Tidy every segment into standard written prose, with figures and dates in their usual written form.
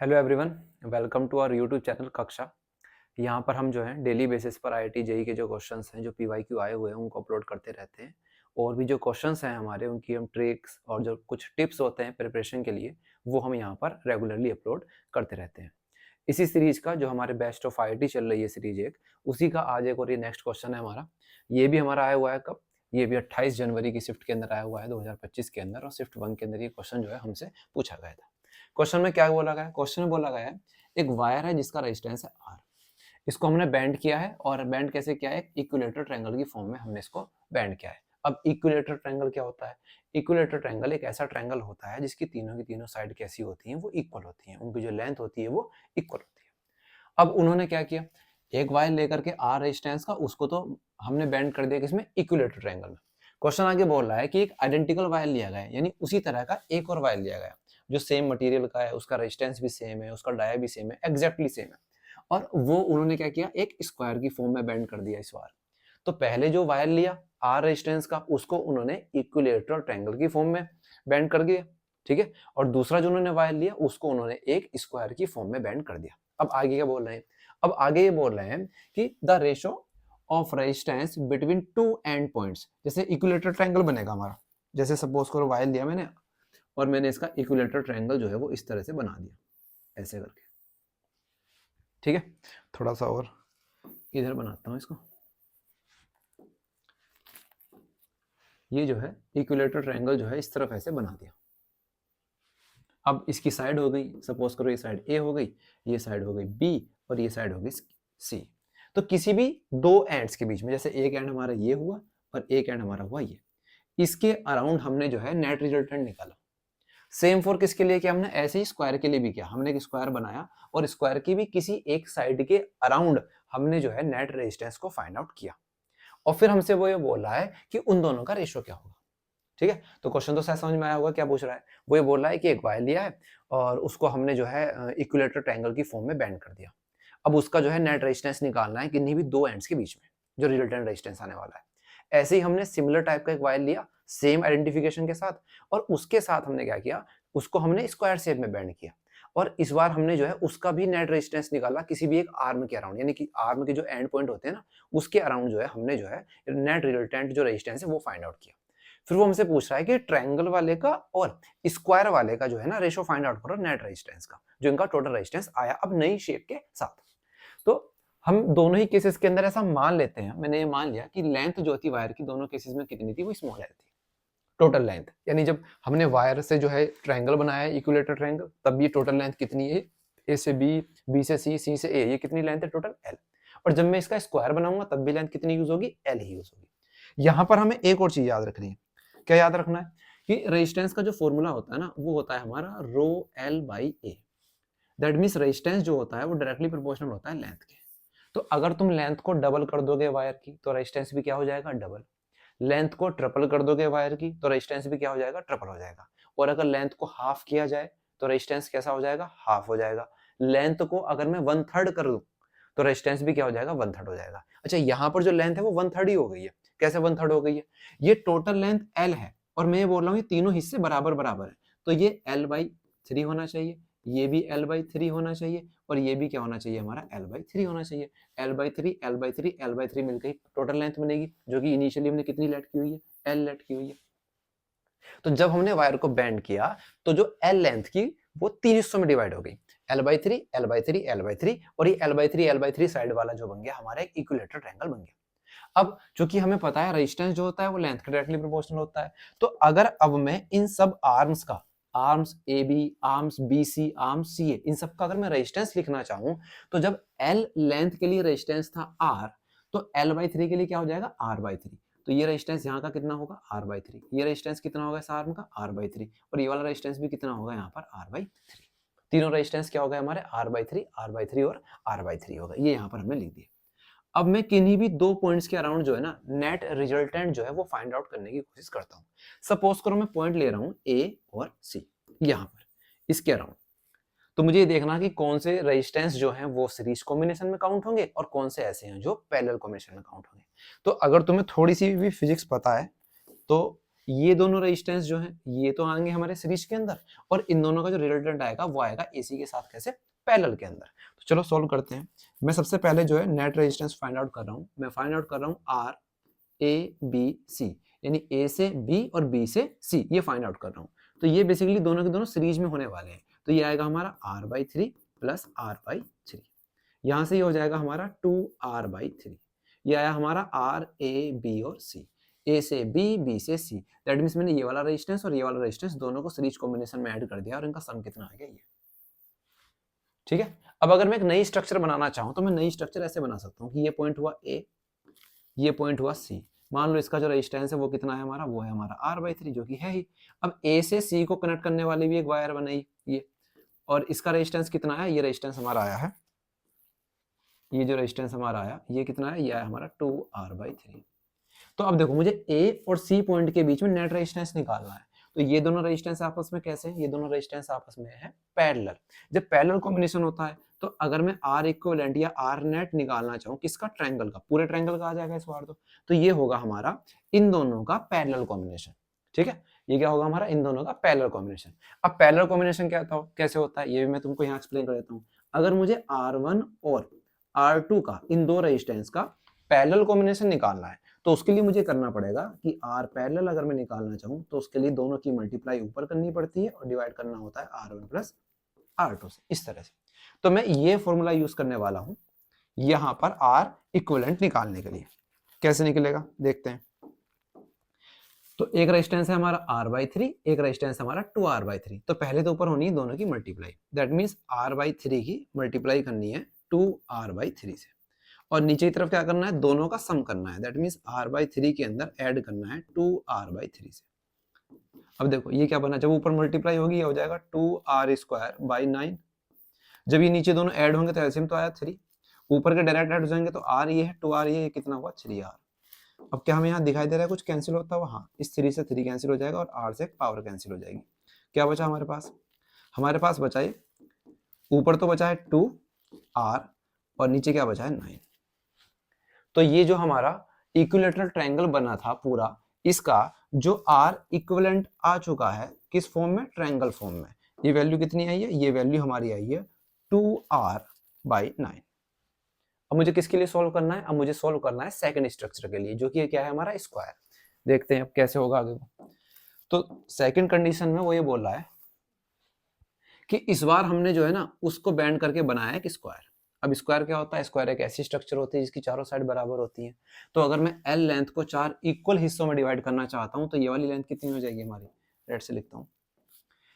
Hello everyone, welcome to our YouTube channel कक्षा। यहाँ पर हम जो है डेली बेसिस पर आईआईटी जेईई के जो क्वेश्चंस हैं, जो पीवाईक्यू आए हुए हैं, उनको अपलोड करते रहते हैं। और भी जो क्वेश्चंस हैं हमारे, उनकी हम ट्रिक्स और जो कुछ टिप्स होते हैं प्रिपरेशन के लिए, वो हम यहाँ पर रेगुलरली अपलोड करते रहते हैं। इसी सीरीज का जो हमारे बेस्ट ऑफ आईआईटी चल रही है सीरीज एक, उसी का आज एक और ये नेक्स्ट क्वेश्चन है हमारा। ये भी हमारा आया हुआ है कब? ये भी 28 जनवरी की शिफ्ट के अंदर आया हुआ है 2025 के अंदर, और शिफ्ट 1 के अंदर ये क्वेश्चन जो है हमसे पूछा गया था। क्वेश्चन में क्या बोला गया है? क्वेश्चन में बोला गया है एक वायर है जिसका रेजिस्टेंस है R। इसको हमने बैंड किया है, और बैंड कैसे किया है? इक्विलेटरल ट्रायंगल की फॉर्म में हमने इसको बैंड किया है। अब इक्विलेटरल ट्रायंगल क्या होता है? इक्विलेटरल ट्रायंगल एक ऐसा ट्रायंगल होता है जिसकी तीनों की तीनों साइड कैसी होती हैं? वो इक्वल होती हैं। उनकी जो लेंथ होती है वो इक्वल होती है। अब उन्होंने क्या किया, एक वायर लेकर के R रेजिस्टेंस का, उसको तो हमने बैंड कर दिया किसमें? इक्विलेटरल ट्रायंगल में। क्वेश्चन आगे बोल रहा है कि एक आइडेंटिकल वायर लिया गया है, यानी उसी तरह का एक और वायर लिया गया जो सेम मटेरियल का है, उसका रेजिस्टेंस भी सेम है, उसका डाया भी सेम है, एग्जैक्टली सेम है, और वो उन्होंने क्या किया, एक स्क्वायर की फॉर्म में बेंड कर दिया इस वायर। तो पहले जो वायर लिया आर रेजिस्टेंस का, उसको उन्होंने इक्विलेटरल ट्रायंगल की फॉर्म में बेंड कर दिया, ठीक है। और दूसरा जो उन्होंने वायर लिया, उसको उन्होंने एक स्क्वायर की फॉर्म में बेंड कर दिया। अब आगे क्या बोल रहे हैं? अब आगे ये बोल रहे हैं कि the ratio of resistance between two and points. जैसे इक्विलेटरल ट्रायंगल बनेगा हमारा, जैसे सपोज करो वायर लिया मैंने, और मैंने इसका इक्विलेटरल ट्रायंगल जो है वो इस तरह से बना दिया, ऐसे करके, ठीक है। थोड़ा सा और इधर बनाता हूं इसको। ये जो है इक्विलेटरल ट्रायंगल जो है इस तरफ ऐसे बना दिया। अब इसकी साइड हो गई, सपोज करो ये साइड ए हो गई, ये साइड हो गई बी, और ये साइड हो गई सी। तो किसी भी दो एंड्स के बीच में, जैसे एक एंड हमारा ये हुआ और एक एंड हमारा हुआ ये, इसके अराउंड हमने जो है नेट रिजल्टेंट निकाला। सेम फॉर किसके लिए किया हमने? ऐसे ही स्क्वायर के लिए भी किया। हमने एक स्क्वायर बनाया, और स्क्वायर की भी किसी एक साइड के अराउंड हमने जो है नेट रेजिस्टेंस को फाइंड आउट किया। और फिर हमसे वो ये बोल रहा है कि उन दोनों का रेशियो क्या होगा, ठीक है। तो क्वेश्चन तो शायद समझ में आया होगा क्या पूछ रहा है। वो ये बोल रहा है कि एक वायर लिया है, और उसको हमने जो है इक्विलेटरल ट्रायंगल की फॉर्म में बेंड कर दिया। अब उसका जो है नेट रेजिस्टेंस निकालना है किन्हीं भी दो एंड्स के बीच में, जो रिजल्टेंट रेजिस्टेंस आने वाला है। ऐसे ही हमने सिमिलर टाइप का एक वायर लिया, सेम आइडेंटिफिकेशन के साथ, और उसके साथ हमने क्या किया, उसको हमने स्क्वायर शेप में बेंड किया। और इस बार हमने जो है उसका भी नेट रेजिस्टेंस निकाला किसी भी एक आर्म के अराउंड, यानी कि आर्म के जो एंड पॉइंट होते हैं ना, उसके अराउंड जो है हमने जो है नेट रिजल्टेंट जो रेजिस्टेंस है वो फाइंड आउट किया। फिर वो हमसे पूछ रहा है कि ट्रायंगल वाले का और स्क्वायर वाले का जो है ना रेशो फाइंड आउट करो नेट रेजिस्टेंस का, जो इनका टोटल रेजिस्टेंस आया अब नई शेप के साथ। तो हम दोनों ही केसेस के अंदर ऐसा मान लेते हैं, मैंने ये मान लिया कि लेंथ जो थी वायर की दोनों केसेस में कितनी थी, वो स्मॉल एल थी, टोटल लेंथ। यानी जब हमने वायर से जो है ट्रायंगल बनाया है इक्विलेटरल ट्रायंगल, तब ये टोटल लेंथ कितनी है? ए से बी, बी से सी, सी से ए, ये कितनी लेंथ है? Total L. और जब मैं इसका स्क्वायर बनाऊंगा तब भी लेंथ कितनी यूज होगी? एल ही यूज होगी। यहां पर हमें एक और चीज याद रखनी है। क्या याद रखना है? कि रेजिस्टेंस का जो फॉर्मूला होता है ना, वो होता है हमारा rho L by A. That means resistance जो होता है वो डायरेक्टली प्रोपोर्शनल होता है लेंथ के। तो अगर तुम लेंथ को डबल कर दोगे वायर की, तो रेजिस्टेंस भी क्या हो जाएगा? डबल। लेंथ को ट्रिपल कर दोगे वायर की, तो रेजिस्टेंस भी क्या हो जाएगा? ट्रिपल हो जाएगा। और अगर लेंथ को हाफ किया जाए तो रेजिस्टेंस कैसा हो जाएगा? हाफ हो जाएगा। लेंथ को अगर मैं 1/3 कर दूं तो रेजिस्टेंस भी क्या हो जाएगा? 1/3 हो जाएगा। अच्छा, यहां पर जो लेंथ है वो 1/3 ही हो गई है। कैसे 1/3 हो गई है? ये टोटल लेंथ एल है, और मैं ये बोल रहा हूँ ये तीनों हिस्से बराबर बराबर है, तो ये l/3 होना चाहिए, ये भी l/3 होना चाहिए, और ये भी क्या होना चाहिए? हमारा l/3 होना चाहिए। l/3 l/3 l/3 मिलकर ही टोटल लेंथ बनेगी, जो कि इनिशियली हमने कितनी लेट की हुई है? l लेट की हुई है। तो जब हमने वायर को बेंड किया, तो जो l लेंथ की वो तीन हिस्सों में डिवाइड हो गई, l/3 l/3 l/3, और ये l/3 l/3 साइड वाला जो बन गया हमारा एक इक्विलेटरल ट्रायंगल बन गया। अब चूंकि हमें पता है रेजिस्टेंस जो होता है वो लेंथ के डायरेक्टली प्रोपोर्शनल होता है, तो अगर अब मैं इन सब आर्म्स का, arms A B, arms B C, arms C A, इन सब का अगर मैं रेजिस्टेंस लिखना चाहूं, तो जब L लेंथ के लिए रेजिस्टेंस था R, तो L/3 के लिए क्या हो जाएगा? R/3। तो ये रेजिस्टेंस यहाँ का कितना होगा? R/3। ये रेजिस्टेंस कितना होगा इस आर्म का? R/3। और ये वाला रेजिस्टेंस भी कितना होगा यहाँ पर? R/3। तीनों रेजिस्टेंस क्या हो गए हमारे? R/3, R/3 और R/3 होगा। ये यहाँ पर हमने लिख दिया। अब मैं किन्हीं भी दो पॉइंट्स के अराउंड जो है ना नेट रिजल्टेंट जो है वो फाइंड आउट करने की कोशिश करता हूं। सपोज करो मैं पॉइंट ले रहा हूं ए और सी, यहां पर इसके अराउंड। तो मुझे ये देखना कि कौन से रेजिस्टेंस जो हैं वो सीरीज कॉम्बिनेशन में काउंट होंगे और कौन से ऐसे हैं जो पैरेलल कॉम्बिनेशन में काउंट होंगे। तो अगर तुम्हें थोड़ी सी भी फिजिक्स पता है तो ये दोनों रेजिस्टेंस जो है ये तो आएंगे हमारे सीरीज के अंदर, और इन दोनों का जो रिजल्टेंट आएगा वो आएगा AC के साथ कैसे, पैरेलल के अंदर। तो चलो सॉल्व करते हैं। मैं सबसे पहले जो है नेट रेजिस्टेंस फाइंड आउट कर रहा हूँ। मैं फाइंड आउट कर रहा हूँ RABC, यानी A से B और B से C, ये फाइंड आउट कर रहा हूँ। तो ये बेसिकली दोनों के दोनों सीरीज में होने वाले हैं। तो ये आएगा हमारा R/3 प्लस R/3। यहाँ से ये हो जाएगा हमारा 2R/3। ये आया हमारा R, A, B और C, A से B, B से C। दैट मीन्स मैंने ये वाला रेजिस्टेंस और ये वाला रेजिस्टेंस दोनों को सीरीज कॉम्बिनेशन में ऐड कर दिया और इनका सम कितना आ गया ये। ठीक है। अब अगर मैं एक नई स्ट्रक्चर बनाना चाहूँ तो मैं नई स्ट्रक्चर ऐसे बना सकता हूँ कि ये पॉइंट हुआ A, ये पॉइंट हुआ C। मान लो इसका जो रेजिस्टेंस है वो कितना है हमारा, वो है हमारा R/3 जो कि है ही। अब A से C को कनेक्ट करने वाली भी एक वायर बनाई ये, और इसका रेजिस्टेंस कितना है, ये रेजिस्टेंस हमारा आया है, ये जो रेजिस्टेंस हमारा आया ये कितना है, ये आया हमारा 2R/3। तो अब देखो मुझे A और C पॉइंट के बीच में नेट रेजिस्टेंस निकालना है। तो ये दोनों रेजिस्टेंस आपस में कैसे हैं, ये दोनों रेजिस्टेंस आपस में है पैरेलल। जब पैरेलल कॉम्बिनेशन होता है तो अगर मैं R इक्विवेलेंट या R नेट निकालना चाहूँ किसका, ट्रायंगल का, पूरे ट्रायंगल का आ जाएगा इस बार तो ये होगा हमारा इन दोनों का पैरेलल कॉम्बिनेशन। ठीक है, ये क्या होगा हमारा, इन दोनों का पैरेलल कॉम्बिनेशन। अब पैरेलल कॉम्बिनेशन क्या था, कैसे होता है ये भी मैं तुमको यहाँ एक्सप्लेन कर देता हूँ। अगर मुझे R1 और R2 का, इन दो रेजिस्टेंस का पैरेलल कॉम्बिनेशन निकालना है तो उसके लिए मुझे करना पड़ेगा कि R पैरेलल अगर मैं निकालना चाहूँ तो उसके लिए दोनों की मल्टीप्लाई ऊपर करनी पड़ती है और डिवाइड करना होता है R1 प्लस R2 से, इस तरह से। तो मैं ये फॉर्मूला यूज करने वाला हूँ यहाँ पर R इक्विवेलेंट निकालने के लिए। कैसे निकलेगा देखते हैं। तो एक रेजिस्टेंस है हमारा R/3, एक रेजिस्टेंस हमारा 2R/3। तो पहले तो ऊपर होनी है दोनों की मल्टीप्लाई, दैट मीन्स R/3 की मल्टीप्लाई करनी है 2R/3 से, और नीचे की तरफ क्या करना है, दोनों का सम करना है, दैट मीन्स R/3 के अंदर ऐड करना है 2R/3 से। अब देखो ये क्या बना, जब ऊपर मल्टीप्लाई होगी ये हो जाएगा 2R²/9। जब ये नीचे दोनों ऐड होंगे तो एलसीएम तो आया 3, ऊपर के डायरेक्ट ऐड हो जाएंगे तो R ये है 2R ये कितना हुआ 3R। अब क्या हमें यहाँ दिखाई दे रहा है कुछ कैंसिल होता हुआ, हाँ इस 3 से 3 कैंसिल हो जाएगा और R से पावर कैंसिल हो जाएगी। क्या बचा हमारे पास, हमारे पास बचा है ऊपर तो बचा है 2R और नीचे क्या बचा है 9। तो ये जो हमारा इक्विलैटरल ट्रायंगल बना था पूरा, इसका जो R इक्विवेलेंट आ चुका है किस फॉर्म में, ट्रायंगल फॉर्म में। ये वैल्यू कितनी आई है, ये वैल्यू हमारी आई है 2R/9। अब मुझे किसके लिए सॉल्व करना है, अब मुझे सॉल्व करना है सेकंड स्ट्रक्चर के लिए जो कि क्या है हमारा स्क्वायर। देखते हैं अब कैसे होगा आगे को। तो सेकंड कंडीशन में वो ये बोल रहा है कि इस बार हमने जो है ना उसको बैंड करके बनाया है कि स्क्वायर। अब स्क्वायर क्या होता है, स्क्वायर एक ऐसी स्ट्रक्चर होती है जिसकी चारों साइड बराबर होती हैं। तो अगर मैं L लेंथ को 4 इक्वल हिस्सों में डिवाइड करना चाहता हूँ तो ये वाली लेंथ कितनी हो जाएगी हमारी, रेड से लिखता हूँ,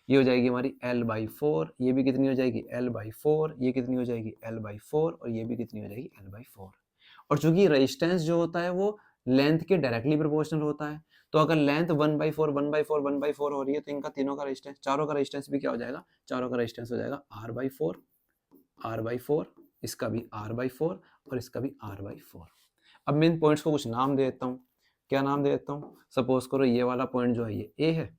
ये हो जाएगी हमारी L/4, ये भी कितनी हो जाएगी L/4, ये कितनी हो जाएगी L/4 और ये भी कितनी हो जाएगी L/4। और चूंकि रेजिस्टेंस जो होता है वो लेंथ के डायरेक्टली प्रोपोर्शनल होता है, तो अगर लेंथ 1/4 1/4 1/4 हो रही है तो इनका तीनों का रेजिस्टेंस, चारों का रेजिस्टेंस भी क्या हो जाएगा, चारों का रेजिस्टेंस हो जाएगा R/4 R/4, इसका भी R/4 और इसका भी R/4। अब मैं इन पॉइंट्स को कुछ नाम दे देता हूँ। क्या नाम दे देता हूँ, सपोज करो ये वाला पॉइंट जो है ये A है,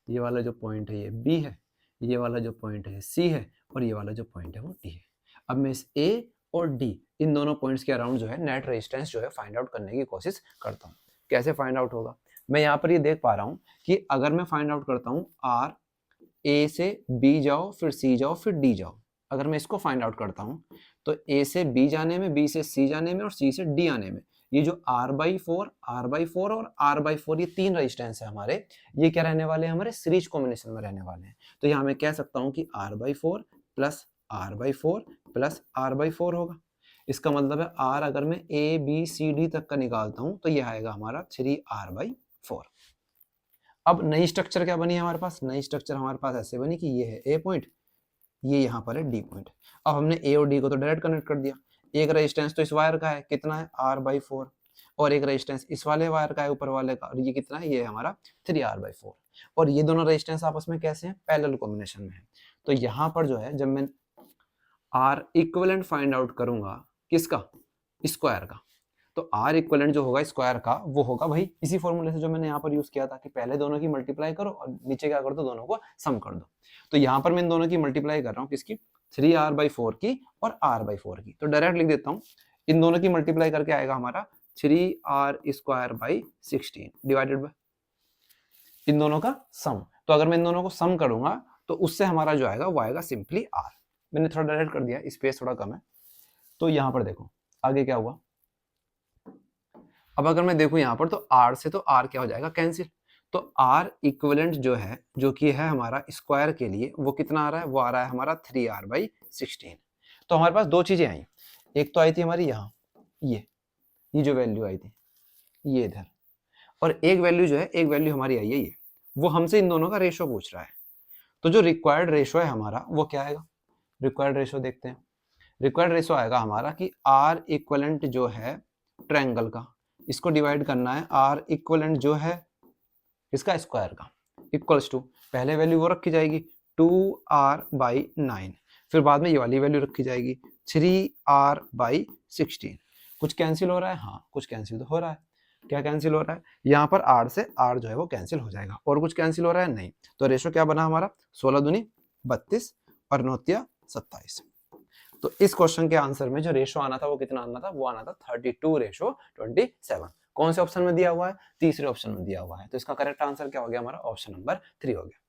ये वाला जो पॉइंट है ये B है, ये वाला जो पॉइंट है C है और ये वाला जो पॉइंट है वो D है। अब मैं इस A और D इन दोनों पॉइंट्स के अराउंड जो है नेट रेजिस्टेंस जो है फाइंड आउट करने की कोशिश करता हूँ। कैसे फाइंड आउट होगा, मैं यहाँ पर ये देख पा रहा हूँ कि अगर मैं फाइंड आउट करता हूँ R, A से B जाओ फिर C जाओ फिर D जाओ, अगर मैं इसको फाइंड आउट करता हूँ तो A से B जाने में, B से C जाने में और C से D आने में ये जो R/4 R/4 और R/4 ये तीन रेजिस्टेंस है हमारे, ये क्या रहने वाले हैं हमारे सीरीज कॉम्बिनेशन में रहने वाले हैं। तो यहाँ मैं कह सकता हूँ कि R/4 plus R/4 plus R/4 होगा। इसका मतलब है R अगर मैं A B C D तक का निकालता हूँ तो ये आएगा हमारा 3R/4। अब नई स्ट्रक्चर क्या बनी है हमारे पास, नई स्ट्रक्चर हमारे पास ऐसे बनी कि ये है A पॉइंट, ये यहाँ पर है D पॉइंट। अब हमने A और D को तो डायरेक्ट कनेक्ट कर दिया। एक रेजिस्टेंस तो इस वायर का है, कितना है R/4, और एक रेजिस्टेंस इस वाले वायर का है ऊपर वाले का, और ये कितना है, ये है हमारा 3R/4। और ये दोनों रेजिस्टेंस आपस में कैसे हैं, पैरेलल कॉम्बिनेशन में है। तो यहाँ पर जो है जब मैं R इक्विवेलेंट फाइंड आउट करूंगा किसका, स्क्वायर का, तो R इक्विवेलेंट जो होगा स्क्वायर का वो होगा भाई इसी फॉर्मूले से जो मैंने यहाँ पर यूज किया था कि पहले दोनों की मल्टीप्लाई करो और नीचे क्या कर दो, दोनों को सम कर दो। तो यहाँ पर मैं इन दोनों की मल्टीप्लाई कर रहा हूँ किसकी, 3R/4 की और R/4 की। तो डायरेक्ट लिख देता हूँ, इन दोनों की मल्टीप्लाई करके आएगा हमारा 3R² बाई 16 डिवाइडेड बाय इन दोनों का सम। तो अगर मैं इन दोनों को सम करूंगा तो उससे हमारा जो आएगा वो आएगा सिंपली आर। मैंने थोड़ा डायरेक्ट कर दिया, स्पेस थोड़ा कम है। तो यहां पर देखो आगे क्या हुआ। अब अगर मैं देखूं यहां पर तो आर से तो आर क्या हो जाएगा, कैंसिल। तो आर इक्विवेलेंट जो है, जो कि है हमारा स्क्वायर के लिए, वो कितना आ रहा है, वो आ रहा है हमारा 3r/16। तो हमारे पास दो चीजें आई, एक तो आई थी हमारी यहाँ ये जो वैल्यू आई थी ये इधर, और एक वैल्यू जो है, एक वैल्यू हमारी आई है ये। वो हमसे इन दोनों का रेशो पूछ रहा है। तो जो रिक्वायर्ड रेशो है हमारा वो क्या आएगा, रिक्वायर्ड रेशो देखते हैं। रिक्वायर्ड रेशो आएगा हमारा कि आर इक्वलेंट जो है ट्रायंगल का, इसको डिवाइड करना है आर इक्वलेंट जो है इसका स्क्वायर का, इक्वल्स टू, पहले वैल्यू वो रखी जाएगी 2r/9, फिर बाद में ये वाली वैल्यू रखी जाएगी 3r/16। कुछ कैंसिल हो रहा है, हाँ कुछ कैंसिल तो हो रहा है। क्या कैंसिल हो रहा है, यहाँ पर r से r जो है वो कैंसिल हो जाएगा, और कुछ कैंसिल हो रहा है नहीं। तो रेशो क्या बना हमारा, 16 दूनी 32 और 9 तिया 27। तो इस क्वेश्चन के आंसर में जो रेशो आना था वो कितना आना था, वो आना था 32:27। कौन से ऑप्शन में दिया हुआ है, तीसरे ऑप्शन में दिया हुआ है। तो इसका करेक्ट आंसर क्या हो गया हमारा, ऑप्शन नंबर 3 हो गया।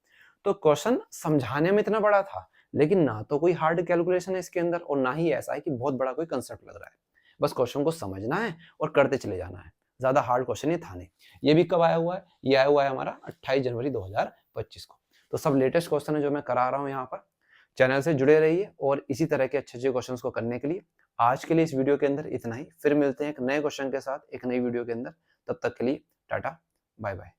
तो क्वेश्चन समझाने में इतना बड़ा था, लेकिन ना तो कोई हार्ड कैलकुलेशन है इसके अंदर, और ना ही ऐसा है कि बहुत बड़ा कोई कंसेप्ट लग रहा है। बस क्वेश्चन को समझना है और करते चले जाना है, ज्यादा हार्ड क्वेश्चन ये था नहीं। ये भी कब आया हुआ है, ये आया हुआ है हमारा 28 जनवरी 2025 को। तो सब लेटेस्ट क्वेश्चन है जो मैं करा रहा हूँ यहाँ पर। चैनल से जुड़े रहिए और इसी तरह के अच्छे अच्छे क्वेश्चंस को करने के लिए आज के लिए इस वीडियो के अंदर इतना ही। फिर मिलते हैं एक नए क्वेश्चन के साथ एक नई वीडियो के अंदर। तब तक के लिए टाटा बाय बाय।